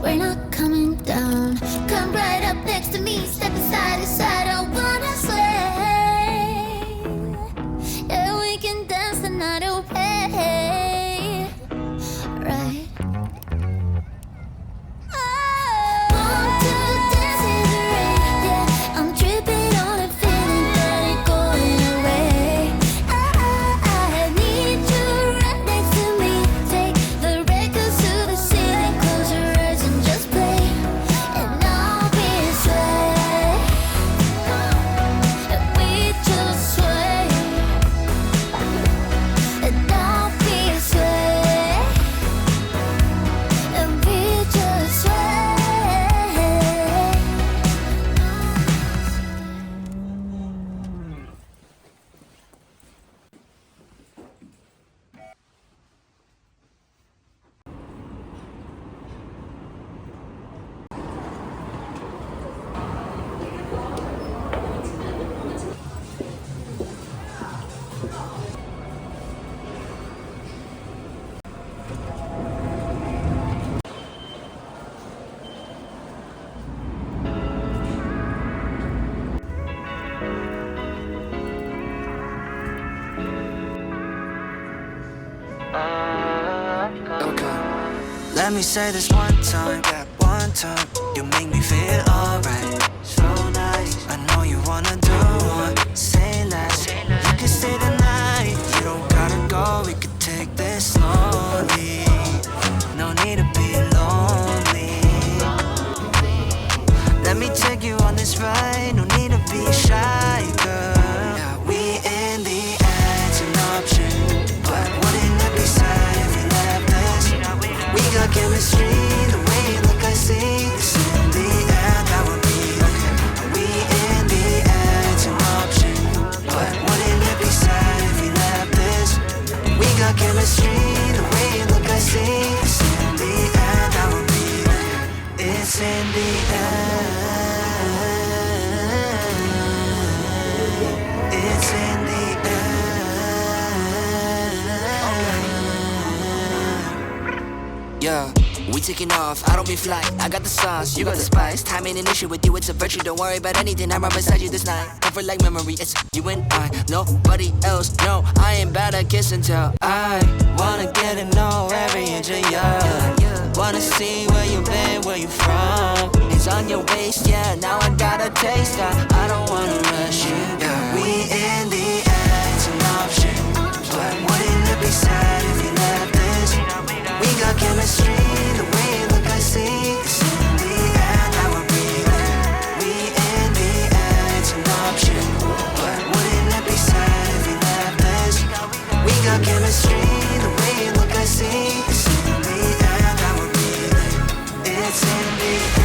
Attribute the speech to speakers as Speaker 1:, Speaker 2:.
Speaker 1: we're not coming down. Come right up next to me, step side to side, I wanna sway. Yeah, we can dance the night away, right? Want to dance in the rain, yeah, I'm tripping on a feeling that ain't going away. I need you right next to me. Take the records to the ceiling, close your eyes and just play, and I'll be sway, and we just sway, and I'll be sway, and we just sway.
Speaker 2: Let me say this one time, that one time. You make me feel alright, so nice. I know you wanna do more, say less. You can stay the night, you don't gotta go. We could take this slowly. No need to be lonely. Let me take you on this ride. No need to be shy, girl. Yeah, we in the air, it's an option. But wouldn't it be sad if we left this? We got chemistry, the way you look I see. It's in the air, that would be okay. We in the air, it's an option. But wouldn't it be sad if we left this? We got chemistry, the way you look I see. It's in the air, that would be okay. It's in the air. It's in the air. Yeah, we taking off, I don't be fly. I got the sauce, you got the spice. Time ain't an issue with you, it's a virtue. Don't worry about anything, I'm right beside you this night. Comfort like memory, it's you and I. Nobody else, no, I ain't bad at kiss and tell. I wanna get to know every inch of you. Wanna see where you been, where you from. It's on your waist, yeah, now I got a taste. I don't wanna rush you. Yeah, we in the air, it's an option. But wouldn't it be sad if you left this? We got chemistry, the way you look I see. It's in the air, that would be okay. We in the air, it's an option. But wouldn't it be sad if you left this? We got chemistry, the way you look I see. It's in the air, that would be okay. It's in the air.